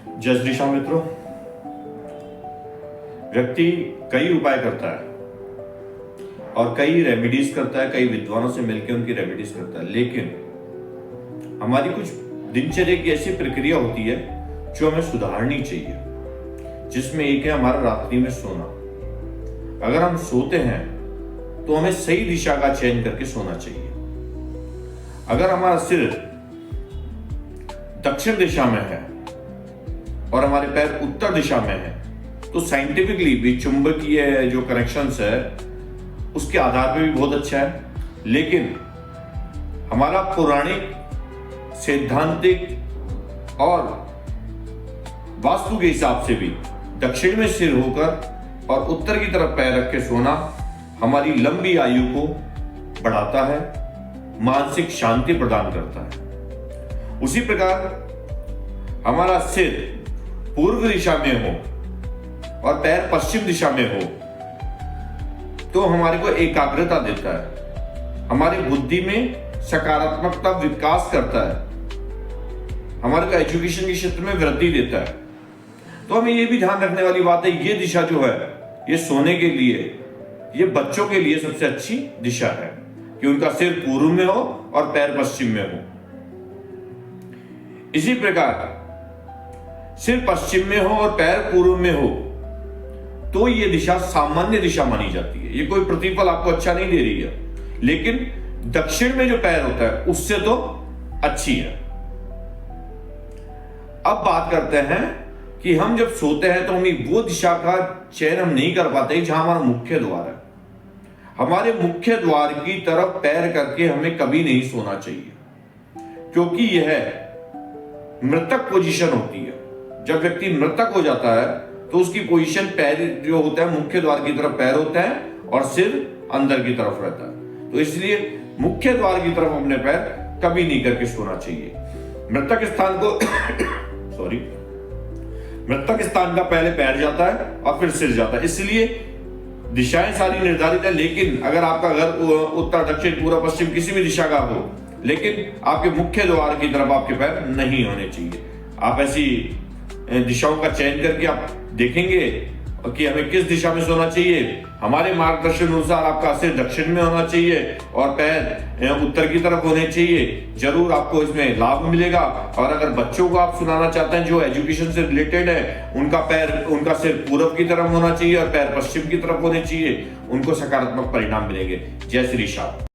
जय श्री श्याम मित्रों। व्यक्ति कई उपाय करता है और कई रेमेडीज करता है, कई विद्वानों से मिलकर उनकी रेमेडीज करता है, लेकिन हमारी कुछ दिनचर्या की ऐसी प्रक्रिया होती है जो हमें सुधारनी चाहिए, जिसमें एक है हमारा रात्रि में सोना। अगर हम सोते हैं तो हमें सही दिशा का चयन करके सोना चाहिए। अगर हमारा सिर दक्षिण दिशा में है और हमारे पैर उत्तर दिशा में है तो साइंटिफिकली भी चुंबकीय जो कनेक्शंस है उसके आधार पे भी बहुत अच्छा है, लेकिन हमारा पौराणिक, सैद्धांतिक और वास्तु के हिसाब से भी दक्षिण में सिर होकर और उत्तर की तरफ पैर रख के सोना हमारी लंबी आयु को बढ़ाता है, मानसिक शांति प्रदान करता है। उसी प्रकार हमारा सिर पूर्व दिशा में हो और पैर पश्चिम दिशा में हो तो हमारे को एकाग्रता देता है, हमारी बुद्धि में सकारात्मकता विकास करता है, हमारे को एजुकेशन के क्षेत्र में वृद्धि देता है। तो हमें यह भी ध्यान रखने वाली बात है, ये दिशा जो है ये सोने के लिए, ये बच्चों के लिए सबसे अच्छी दिशा है कि उनका सिर पूर्व में हो और पैर पश्चिम में हो। इसी प्रकार सिर पश्चिम में हो और पैर पूर्व में हो तो ये दिशा सामान्य दिशा मानी जाती है। ये कोई प्रतिफल आपको अच्छा नहीं दे रही है, लेकिन दक्षिण में जो पैर होता है उससे तो अच्छी है। अब बात करते हैं कि हम जब सोते हैं तो हमें वो दिशा का चयन हम नहीं कर पाते जहां हमारा मुख्य द्वार है। हमारे मुख्य द्वार की तरफ पैर करके हमें कभी नहीं सोना चाहिए, क्योंकि यह मृतक पोजीशन होती है। जब व्यक्ति मृतक हो जाता है तो उसकी पोजीशन पैर जो होता है मुख्य द्वार की तरफ पैर होता है और सिर अंदर की तरफ रहता है। तो इसलिए मुख्य द्वार की तरफ अपने पैर कभी नहीं करके सोना चाहिए। मृतक स्थान को मृतक स्थान का पहले पैर जाता है और फिर सिर जाता है, इसलिए दिशाएं सारी निर्धारित है। लेकिन अगर आपका घर उत्तर, दक्षिण, पूर्व, पश्चिम किसी भी दिशा का हो, लेकिन आपके मुख्य द्वार की तरफ आपके पैर नहीं होने चाहिए। आप ऐसी दिशाओं का चयन करके आप देखेंगे कि हमें किस दिशा में सोना चाहिए। हमारे मार्गदर्शन अनुसार आपका सिर दक्षिण में होना चाहिए और पैर उत्तर की तरफ होने चाहिए। जरूर आपको इसमें लाभ मिलेगा। और अगर बच्चों को आप सुनाना चाहते हैं जो एजुकेशन से रिलेटेड है, उनका सिर पूर्व की तरफ होना चाहिए और पैर पश्चिम की तरफ होने चाहिए, उनको सकारात्मक परिणाम मिलेंगे। जय श्री श्याम।